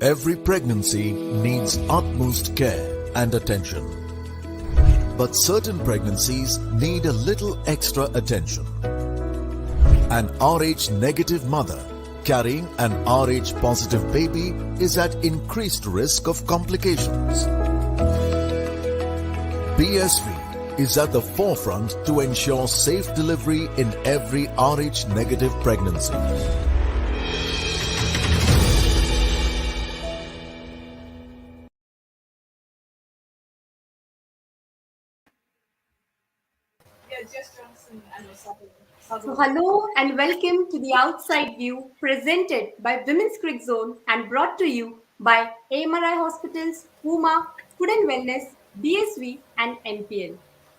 Every pregnancy needs utmost care and attention. But certain pregnancies need a little extra attention. An RH negative mother carrying an RH positive baby is at increased risk of complications. BSV is at the forefront to ensure safe delivery in every RH negative pregnancy. So hello and welcome to the Outside View presented by Women's Crick Zone and brought to you by AMRI Hospitals, Puma, Food and Wellness, BSV and NPL.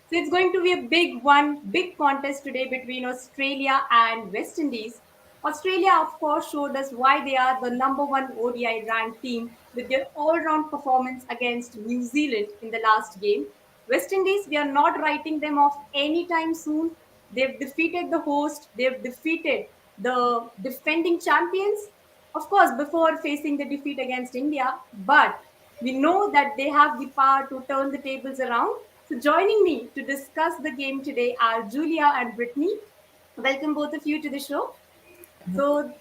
So it's going to be a big contest today between Australia and West Indies. Australia, of course, showed us why they are the number one ODI ranked team with their all-round performance against New Zealand in the last game. West Indies, we are not writing them off anytime soon. They've defeated the host, they've defeated the defending champions, of course, before facing the defeat against India. But we know that they have the power to turn the tables around. So, joining me to discuss the game today are Julia and Brittany. Welcome, both of you, to the show. So,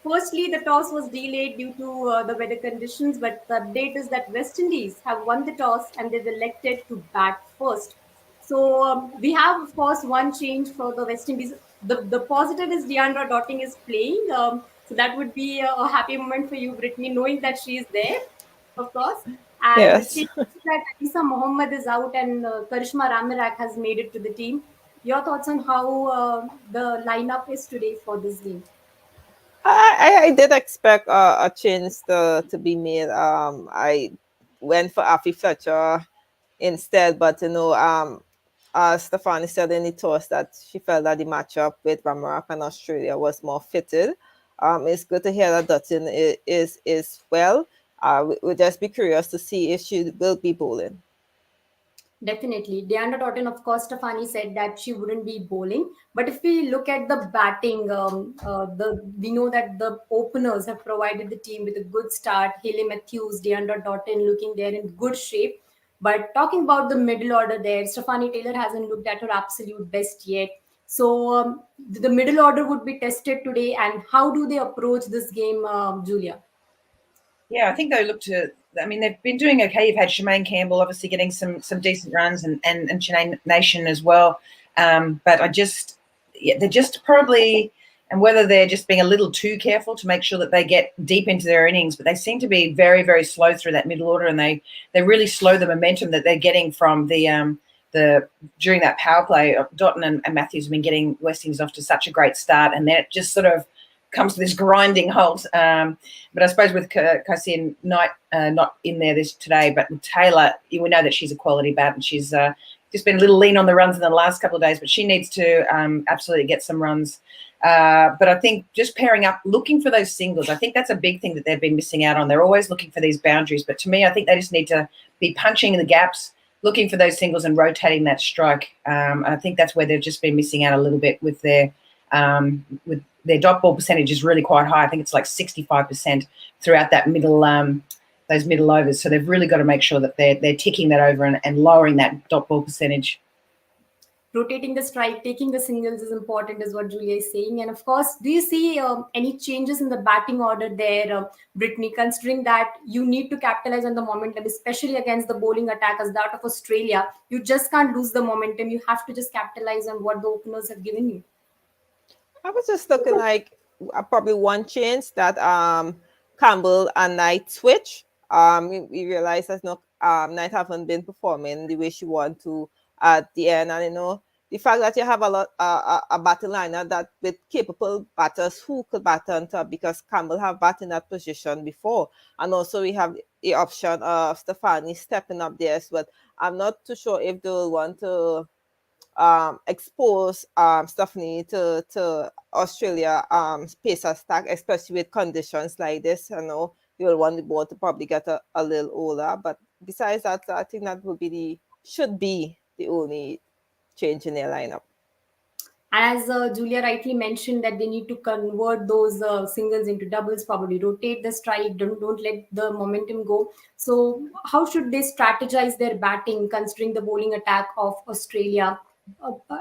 firstly, the toss was delayed due to the weather conditions, but the update is that West Indies have won the toss and they've elected to bat first. So we have, of course, one change for the West Indies. The positive is Deandra Dotting is playing. So that would be a happy moment for you, Brittany, knowing that she is there, of course. And the Yes. change is that Isa Mohammed is out and Karishma Ramirak has made it to the team. Your thoughts on how the lineup is today for this game? I did expect a change to be made. I went for Afi Fletcher instead, but Stefani said in the toss that she felt that the matchup with Ramarak and Australia was more fitted. It's good to hear that Dutton is well. We'll just be curious to see if she will be bowling. Definitely. Deandra Totten, of course, Stefani said that she wouldn't be bowling. But if we look at the batting, we know that the openers have provided the team with a good start. Haley Matthews, Deandra Totten looking there in good shape. But talking about the middle order there, Stefani Taylor hasn't looked at her absolute best yet. So the middle order would be tested today. And how do they approach this game, Julia? Yeah, I think they look to. I mean, they've been doing okay. You've had Shemaine Campbell obviously getting some decent runs, and Sinead Nation as well. But they're just probably, and whether they're just being a little too careful to make sure that they get deep into their innings, but they seem to be very, very slow through that middle order, and they really slow the momentum that they're getting from the during that power play. Dotton and Matthews have been getting West Indies off to such a great start, and then it just sort of comes to this grinding halt. But I suppose with Kasim Knight not in there today, but with Taylor, we know that she's a quality bat, and she's just been a little lean on the runs in the last couple of days, but she needs to absolutely get some runs. But I think just pairing up, looking for those singles, I think that's a big thing that they've been missing out on. They're always looking for these boundaries, but to me, I think they just need to be punching in the gaps, looking for those singles and rotating that strike. I think that's where they've just been missing out a little bit with their dot ball percentage is really quite high. I think it's like 65% throughout that middle those middle overs. So they've really got to make sure that they're ticking that over and lowering that dot ball percentage. Rotating the strike, taking the singles is important, is what Julia is saying. And of course, do you see any changes in the batting order there, Brittany, considering that you need to capitalize on the momentum, especially against the bowling attack as that of Australia? You just can't lose the momentum. You have to just capitalize on what the openers have given you. I was just looking like probably one change that Campbell and Knight switch. We realized that Knight haven't been performing the way she want to at the end, and the fact that you have a batting liner that with capable batters who could bat on top, because Campbell have batted in that position before, and also we have the option of Stefani stepping up there as well. I'm not too sure if they'll want to expose Stephanie to Australia pacer stack, especially with conditions like this. You will want the ball to probably get a little older. But besides that, I think that should be the only change in their lineup. And as Julia rightly mentioned, that they need to convert those singles into doubles, probably rotate the strike, don't let the momentum go. So how should they strategize their batting considering the bowling attack of Australia?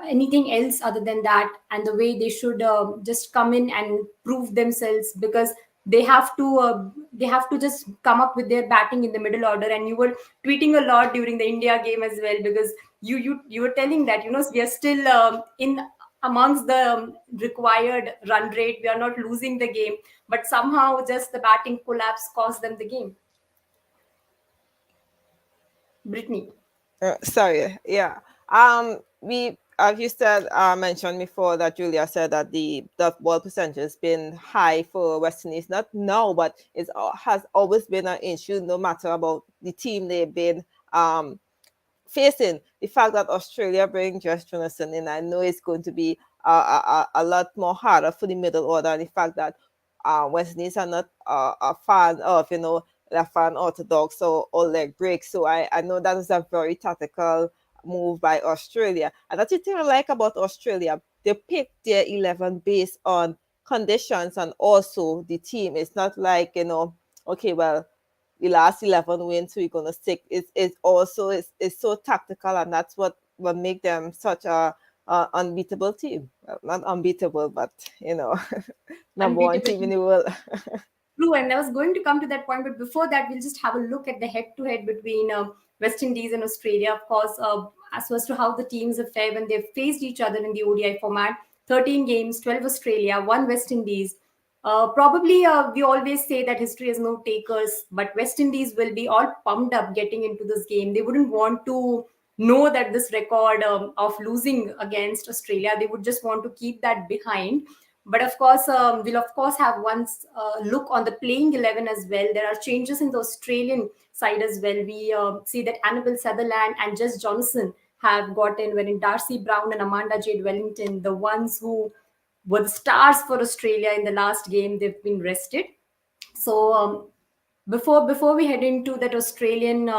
Anything else other than that, and the way they should just come in and prove themselves, because they have to just come up with their batting in the middle order. And you were tweeting a lot during the India game as well, because you were telling that we are still in amongst the required run rate. We are not losing the game, but somehow just the batting collapse cost them the game. Brittany. Sorry, yeah. We, as you said, mentioned before that Julia said that the ball percentage has been high for West Indies. Not now, but it has always been an issue, no matter about the team they've been facing. The fact that Australia bring Josh Jonathan in, I know it's going to be a lot more harder for the middle order. And the fact that West Indies are not a fan of, they're fan orthodox or leg break. So I know that is a very tactical move by Australia. And that's the thing I like about Australia. They pick their 11 based on conditions and also the team. It's not like, okay, well, the last 11 wins, so you're going to stick. It's also it's so tactical, and that's what make them such a unbeatable team. Well, not unbeatable, but number one team in the world. True, and I was going to come to that point, but before that, we'll just have a look at the head-to-head between West Indies and Australia. Of course, as to how the teams have fared when they've faced each other in the ODI format. 13 games, 12 Australia, 1 West Indies. Probably we always say that history has no takers, but West Indies will be all pumped up getting into this game. They wouldn't want to know that this record of losing against Australia, they would just want to keep that behind. But of course, we'll of course have once look on the playing 11 as well. There are changes in the Australian side as well. We see that Annabelle Sutherland and Jess Johnson have gotten, wherein Darcy Brown and Amanda Jade Wellington, the ones who were the stars for Australia in the last game, they've been rested. So before we head into that Australian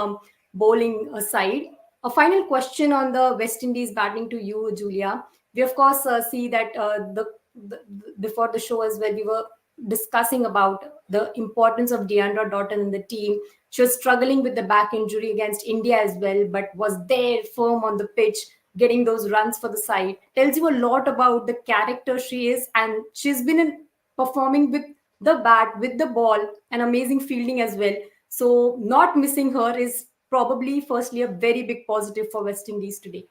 bowling side, a final question on the West Indies batting to you, Julia. We of course see that before the show as well, we were discussing about the importance of Deandra Doughton in the team. She was struggling with the back injury against India as well, but was there firm on the pitch, getting those runs for the side. Tells you a lot about the character she is, and she's been performing with the bat, with the ball, and amazing fielding as well. So not missing her is probably firstly a very big positive for West Indies today.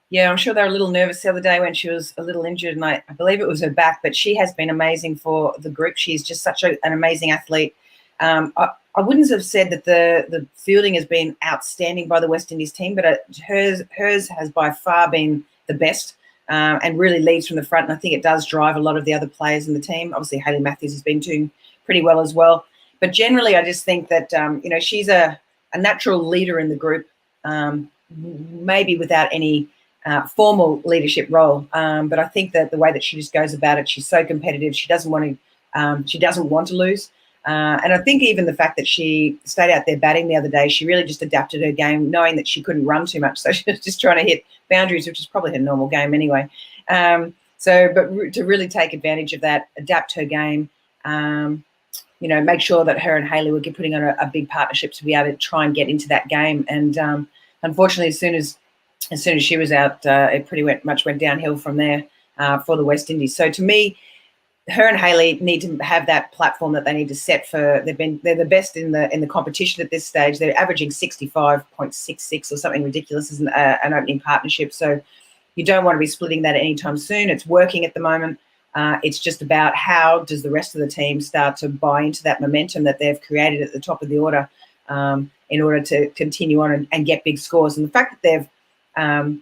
Yeah, I'm sure they were a little nervous the other day when she was a little injured, and I believe it was her back, but she has been amazing for the group. She's just such an amazing athlete. I wouldn't have said that the fielding has been outstanding by the West Indies team, but hers has by far been the best, and really leads from the front. And I think it does drive a lot of the other players in the team. Obviously, Hayley Matthews has been doing pretty well as well. But generally, I just think that, she's a natural leader in the group, maybe without any formal leadership role. But I think that the way that she just goes about it, she's so competitive. She doesn't want to lose. And I think even the fact that she stayed out there batting the other day, she really just adapted her game, knowing that she couldn't run too much. So she was just trying to hit boundaries, which is probably her normal game anyway. But to really take advantage of that, adapt her game, make sure that her and Hayley were putting on a big partnership to be able to try and get into that game. And unfortunately, as soon as she was out, it pretty much went downhill from there for the West Indies. So to me, her and Hayley need to have that platform that they need to set for. They're the best in the competition at this stage. They're averaging 65.66 or something ridiculous as an opening partnership. So you don't want to be splitting that anytime soon. It's working at the moment. It's just about how does the rest of the team start to buy into that momentum that they've created at the top of the order in order to continue on and get big scores. And the fact that they've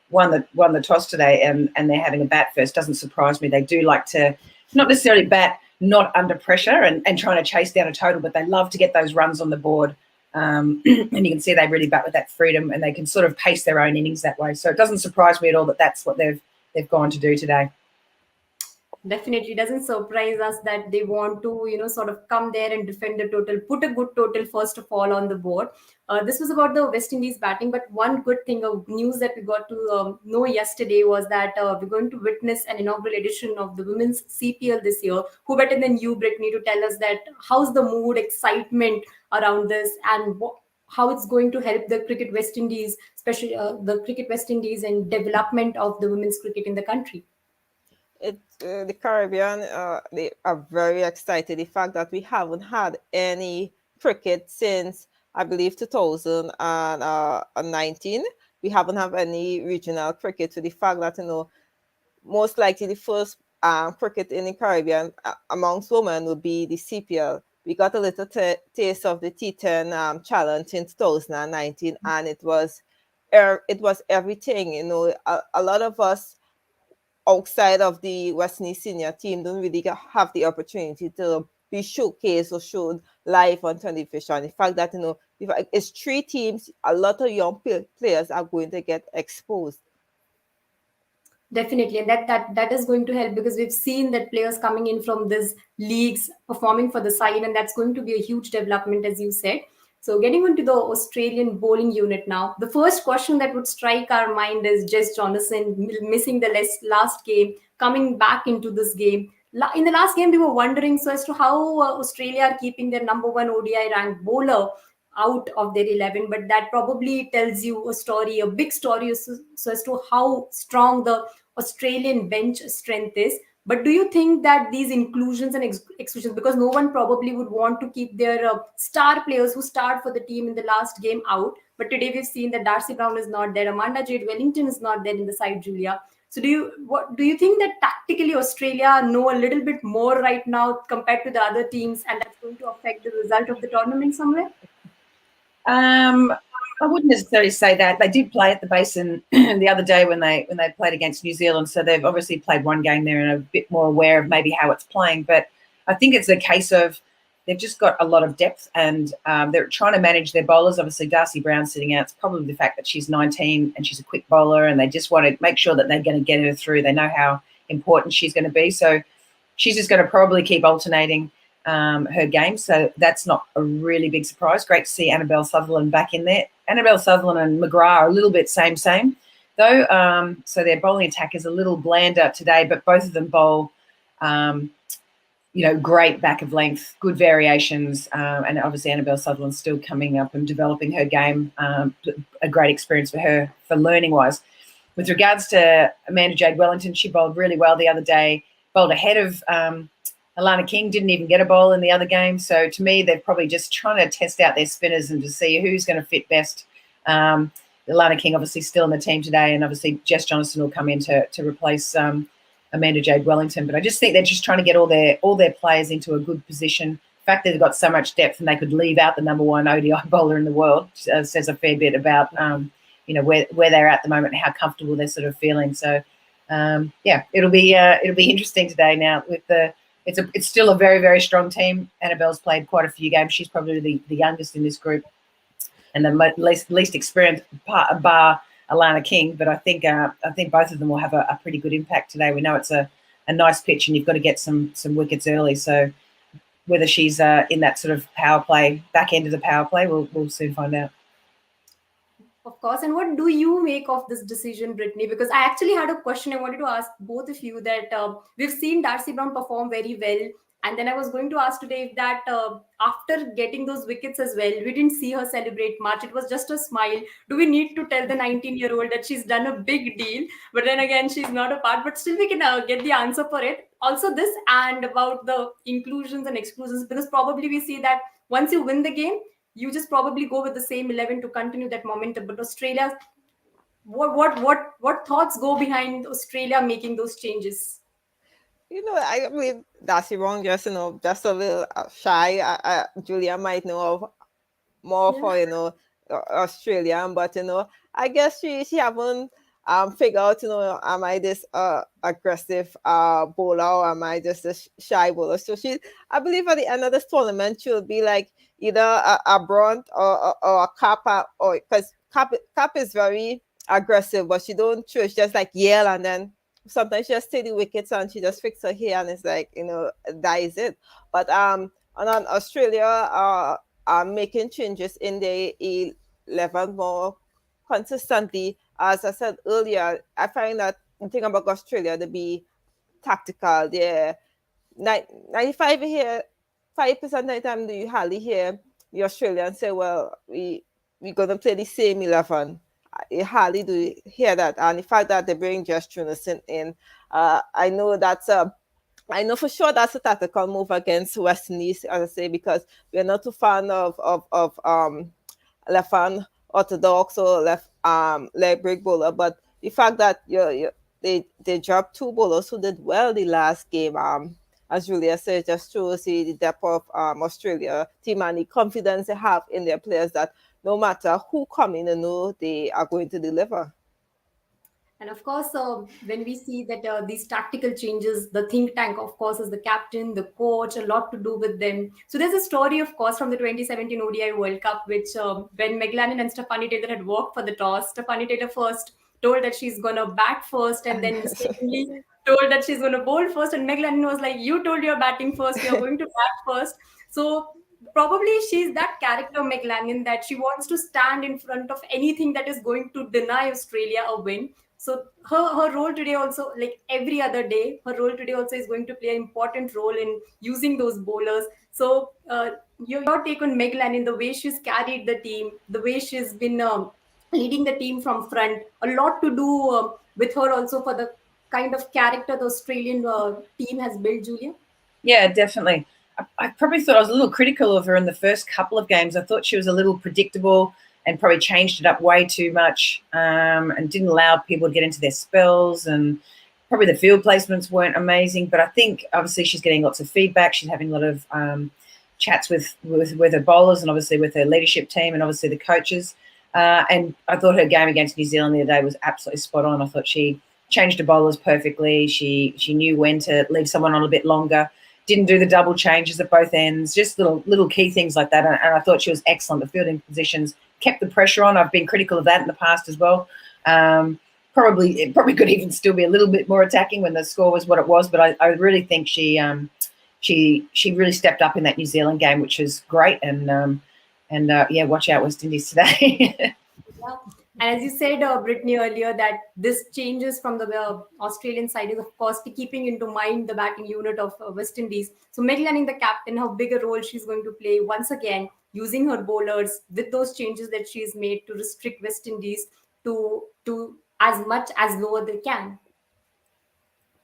won the toss today and they're having a bat first doesn't surprise me. They do like to not necessarily bat not under pressure and trying to chase down a total, but they love to get those runs on the board. And you can see they really bat with that freedom, and they can sort of pace their own innings that way. So it doesn't surprise me at all that that's what they've gone to do today. Definitely doesn't surprise us that they want to, sort of come there and defend the total, put a good total first of all on the board. This was about the West Indies batting, but one good thing of news that we got to know yesterday was that we're going to witness an inaugural edition of the women's CPL this year. Who better than you, Brittany, to tell us that how's the mood, excitement around this, and how it's going to help the cricket West Indies, especially the cricket West Indies, and development of the women's cricket in the country. The Caribbean, they are very excited. The fact that we haven't had any cricket since, I believe, 2019. We haven't had any regional cricket. So the fact that, most likely the first cricket in the Caribbean amongst women will be the CPL. We got a little taste of the T10 challenge in 2019, and it was everything. A lot of us outside of the West Indies senior team don't really have the opportunity to be showcased or showed live on television. The fact that, if it's 3 teams, a lot of young players are going to get exposed. Definitely, and that is going to help because we've seen that players coming in from these leagues performing for the side, and that's going to be a huge development, as you said. So, getting into the Australian bowling unit now, the first question that would strike our mind is Jess Jonathan missing the last game, coming back into this game. In the last game, we were wondering so as to how Australia are keeping their number one ODI ranked bowler out of their 11, but that probably tells you a story, a big story, so as to how strong the Australian bench strength is. But do you think that these inclusions and exclusions, because no one probably would want to keep their star players who start for the team in the last game out, but today we've seen that Darcy Brown is not there, Amanda Jade Wellington is not there in the side, Julia. So do you think that tactically Australia know a little bit more right now compared to the other teams, and that's going to affect the result of the tournament somewhere? I wouldn't necessarily say that. They did play at the Basin the other day when they played against New Zealand, so they've obviously played one game there and are a bit more aware of maybe how it's playing. But I think it's a case of they've just got a lot of depth and they're trying to manage their bowlers. Obviously, Darcy Brown sitting out. It's probably the fact that she's 19 and she's a quick bowler, and they just want to make sure that they're going to get her through. They know how important she's going to be, so she's just going to probably keep alternating her game. So that's not a really big surprise. Great to see Annabelle Sutherland back in there. Annabelle Sutherland and McGrath are a little bit same, though. So their bowling attack is a little blander today, but both of them bowl, great back of length, good variations. And obviously Annabelle Sutherland's still coming up and developing her game. A great experience for her for learning wise. With regards to Amanda Jade Wellington, she bowled really well the other day, bowled ahead of Alana King, didn't even get a bowl in the other game. So to me, they're probably just trying to test out their spinners and to see who's going to fit best. Alana King obviously still in the team today, and obviously Jess Jonathan will come in to replace Amanda Jade Wellington. But I just think they're just trying to get all their players into a good position. The fact that they've got so much depth and they could leave out the number one ODI bowler in the world says a fair bit about where they're at the moment and how comfortable they're sort of feeling. So it'll be interesting today. Now with it's still a very, very strong team. Annabelle's played quite a few games. She's probably the youngest in this group and the least experienced bar Alana King. But I think both of them will have a pretty good impact today. We know it's a nice pitch and you've got to get some wickets early. So whether she's in that sort of power play, back end of the power play, we'll soon find out. Of course. And what do you make of this decision, Brittany? Because I actually had a question I wanted to ask both of you that we've seen Darcy Brown perform very well. And then I was going to ask today if that after getting those wickets as well, we didn't see her celebrate much. It was just a smile. Do we need to tell the 19-year-old that she's done a big deal? But then again, she's not a part. But still, we can get the answer for it. Also, this and about the inclusions and exclusions, because probably we see that once you win the game, you just probably go with the same 11 to continue that momentum. But Australia, what thoughts go behind Australia making those changes? I believe Darcy Brown just a little shy. Julia might know of more for Australian, but I guess she haven't figured out am I this aggressive bowler or am I just a shy bowler? So I believe at the end of this tournament she'll be like either a Brunt or a Kappa, or because Cap is very aggressive, but she don't choose, just like yell and then sometimes she just take the wickets and she just fix her hair and it's like, that is it. But on Australia are making changes in the 11 more consistently. As I said earlier, I find that the thing about Australia, they be tactical. They're 95 here, 5% of the time do you hardly hear the Australians say, well, we're going to play the same 11. You hardly do hear that. And the fact that they bring Josh Trunison in, I know I know for sure that's a tactical move against West Indies, as I say, because we're not too fan of left-hand orthodox or leg break bowler. But the fact that they dropped two bowlers who did well the last game, as Julia said, just shows the depth of Australia team and the confidence they have in their players that no matter who come in, they are going to deliver. And of course, when we see that these tactical changes, the think tank, of course, is the captain, the coach, a lot to do with them. So there's a story, of course, from the 2017 ODI World Cup, which when Meg Lannon and Stephanie Taylor had worked for the toss, Stephanie Taylor first told that she's going to bat first and then mistakenly told that she's going to bowl first. And Meg Lannon was like, you told you're batting first, you're going to bat first. So probably she's that character, Meg Lannon, that she wants to stand in front of anything that is going to deny Australia a win. So her role today also, like every other day, her role today also is going to play an important role in using those bowlers. So your take on Meg Lannon, the way she's carried the team, the way she's been leading the team from front, a lot to do with her also for the kind of character the Australian team has built, Julia? Yeah, definitely. I probably thought I was a little critical of her in the first couple of games. I thought she was a little predictable and probably changed it up way too much and didn't allow people to get into their spells, and probably the field placements weren't amazing. But I think obviously she's getting lots of feedback. She's having a lot of chats with her bowlers and obviously with her leadership team and obviously the coaches. And I thought her game against New Zealand the other day was absolutely spot on. I thought she changed her bowlers perfectly. She knew when to leave someone on a bit longer. Didn't do the double changes at both ends, just little key things like that. And I thought she was excellent. The fielding positions kept the pressure on. I've been critical of that in the past as well. It probably could even still be a little bit more attacking when the score was what it was. But I really think she really stepped up in that New Zealand game, which is great. And watch out West Indies today. Yeah. And as you said, Brittany, earlier, that this changes from the Australian side is, of course, keeping into mind the batting unit of West Indies. So Meg Lannon, the captain, how big a role she's going to play once again, using her bowlers with those changes that she's made to restrict West Indies to as much as lower they can.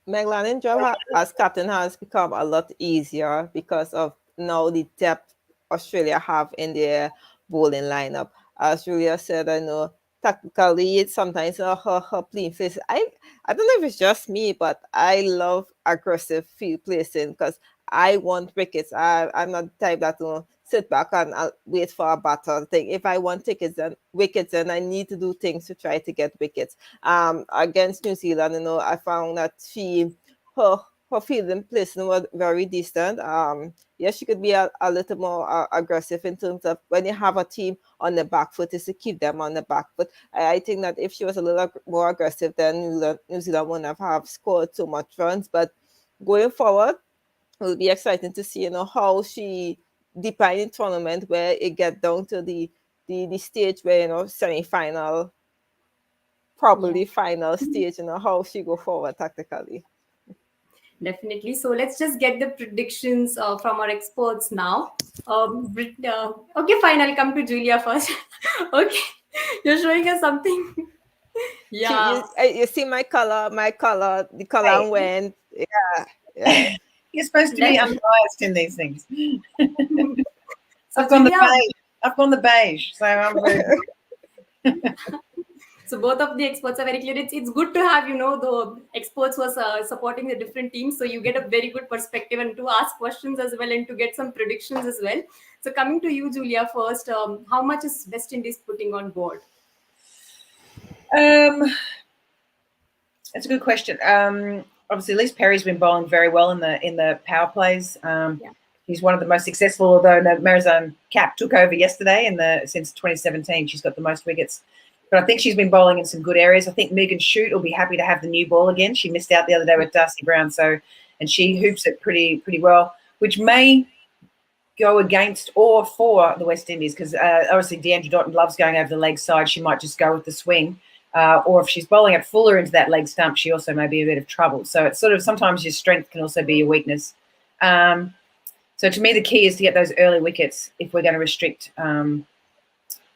Meg Lannon's job as captain has become a lot easier because of now the depth Australia have in their bowling lineup. As Julia said, I know tactically sometimes her playing face. I don't know if it's just me, but I love aggressive field placing because I want wickets. I'm not the type that will sit back and wait for a batter thing. If I want wickets, then I need to do things to try to get wickets. Against New Zealand, I found that her fielding placing was very decent. Yes, she could be a little more aggressive in terms of when you have a team on the back foot is to keep them on the back foot. I think that if she was a little more aggressive, then New Zealand wouldn't have scored so much runs. But going forward, it will be exciting to see, how she define the tournament where it get down to the stage where, semi-final, probably final stage, how she go forward tactically. Definitely. So let's just get the predictions from our experts now. Okay, fine. I'll come to Julia first. Okay, you're showing us something. Yeah. You see my color, the color I'm wearing. Yeah. You're supposed to be unbiased in these things. So I've gone the beige. So I'm very... So both of the experts are very clear. It's good to have, the experts who are supporting the different teams. So you get a very good perspective and to ask questions as well and to get some predictions as well. So coming to you, Julia, first, how much is West Indies putting on board? It's a good question. Obviously, Liz Perry's been bowling very well in the power plays. He's one of the most successful, although Marizanne Kapp took over yesterday since 2017. She's got the most wickets But I think she's been bowling in some good areas. I think Megan Shute will be happy to have the new ball again. She missed out the other day with Darcy Brown, and she hoops it pretty well, which may go against or for the West Indies, because obviously Deandra Dotton loves going over the leg side. She might just go with the swing. Or if she's bowling it fuller into that leg stump, she also may be a bit of trouble. So it's sort of sometimes your strength can also be your weakness. So to me, the key is to get those early wickets if we're going to restrict the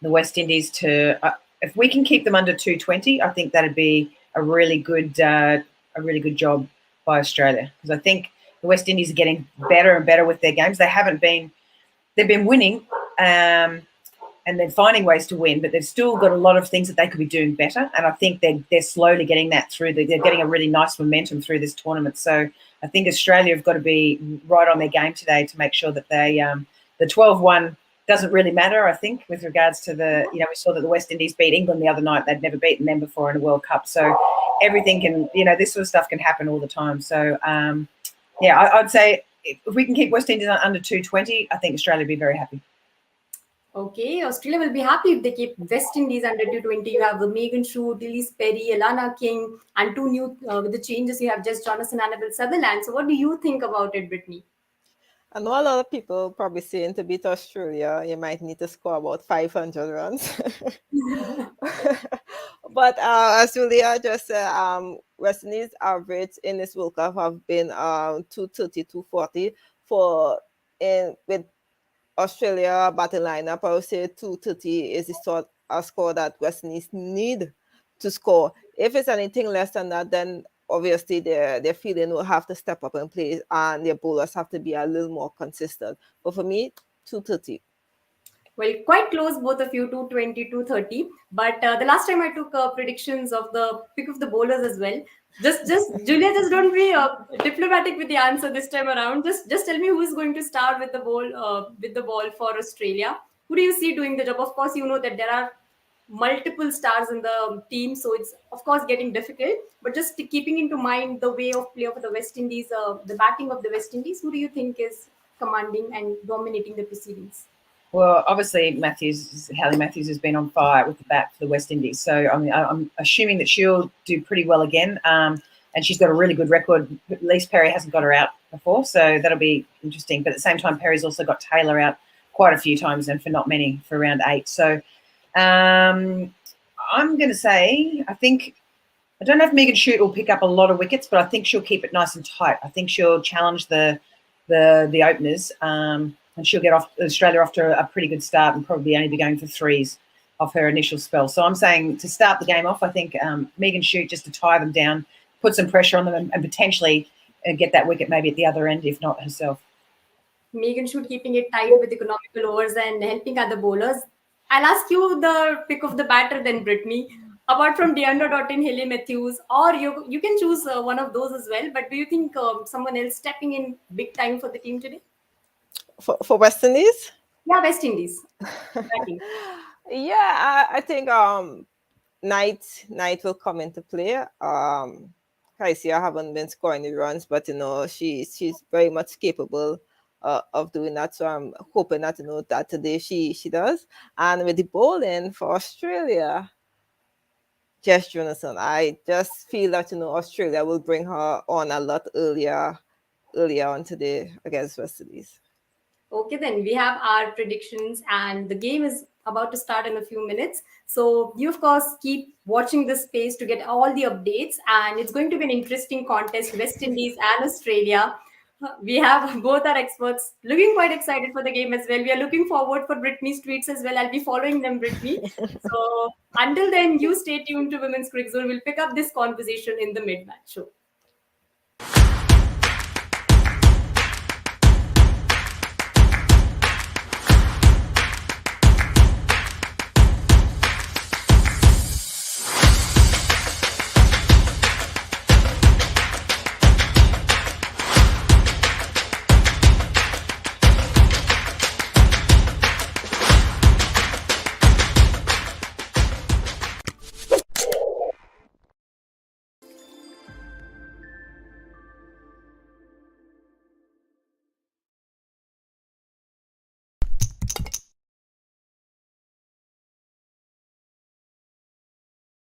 West Indies to if we can keep them under 220, I think that'd be a really good job by Australia, because I think the West Indies are getting better and better with their games. They've been winning and they're finding ways to win, but they've still got a lot of things that they could be doing better. And I think they're slowly getting that through. They're getting a really nice momentum through this tournament. So I think Australia have got to be right on their game today to make sure that they the 12-1 doesn't really matter, I think, with regards to we saw that the West Indies beat England the other night. They'd never beaten them before in a World Cup. So everything can, this sort of stuff can happen all the time. So, I'd say if we can keep West Indies under 220, I think Australia would be very happy. Okay, Australia will be happy if they keep West Indies under 220. You have Megan Shute, Elise Perry, Alana King, and two new, with the changes, you have just Jonathan Annabelle Sutherland. So what do you think about it, Brittany? I know a lot of people probably saying to beat Australia, you might need to score about 500 runs. But as Julia just said, West Indies average in this World Cup have been 230, 240 with Australia batting lineup. I would say 230 is the sort of score that West Indies need to score. If it's anything less than that, then obviously their fielding will have to step up and play, and their bowlers have to be a little more consistent. But for me, 230. Well, quite close, both of you, 220, 230. But the last time I took predictions of the pick of the bowlers as well. Just Julia, just don't be diplomatic with the answer this time around. Just tell me who is going to start with the ball for Australia. Who do you see doing the job? Of course, you know that there are multiple stars in the team, so it's of course getting difficult. But just keeping into mind the way of play of the West Indies, the batting of the West Indies, who do you think is commanding and dominating the proceedings? Well, obviously Hayley Matthews has been on fire with the bat for the West Indies. So I'm assuming that she'll do pretty well again. And she's got a really good record. Elise Perry hasn't got her out before, so that'll be interesting. But at the same time, Perry's also got Taylor out quite a few times, and for not many, for around 8. So I'm going to say, I don't know if Megan Shute will pick up a lot of wickets, but I think she'll keep it nice and tight. I think she'll challenge the openers. And she'll get Australia off to a pretty good start and probably only be going for 3s off her initial spell. So I'm saying to start the game off, I think Megan Shute, just to tie them down, put some pressure on them and potentially get that wicket maybe at the other end, if not herself. Megan Shute keeping it tight with economical overs and helping other bowlers. I'll ask you the pick of the batter then, Brittany. Apart from Deandra Dotton, Hayley Matthews, or you can choose one of those as well. But do you think someone else stepping in big time for the team today? For West Indies? Yeah, West Indies. Yeah, I think Knight will come into play. Kaisia haven't been scoring the runs, but she's very much capable of doing that. So I'm hoping that that today she does. And with the bowling for Australia, Jess Jonathan, I just feel that Australia will bring her on a lot earlier on today against West Indies. Okay, then we have our predictions, and the game is about to start in a few minutes. So you, of course, keep watching this space to get all the updates, and it's going to be an interesting contest, West Indies and Australia. We have both our experts looking quite excited for the game as well. We are looking forward for Brittany's tweets as well. I'll be following them, Brittany. So until then, you stay tuned to Women's Cricket Zone. We'll pick up this conversation in the mid-match show.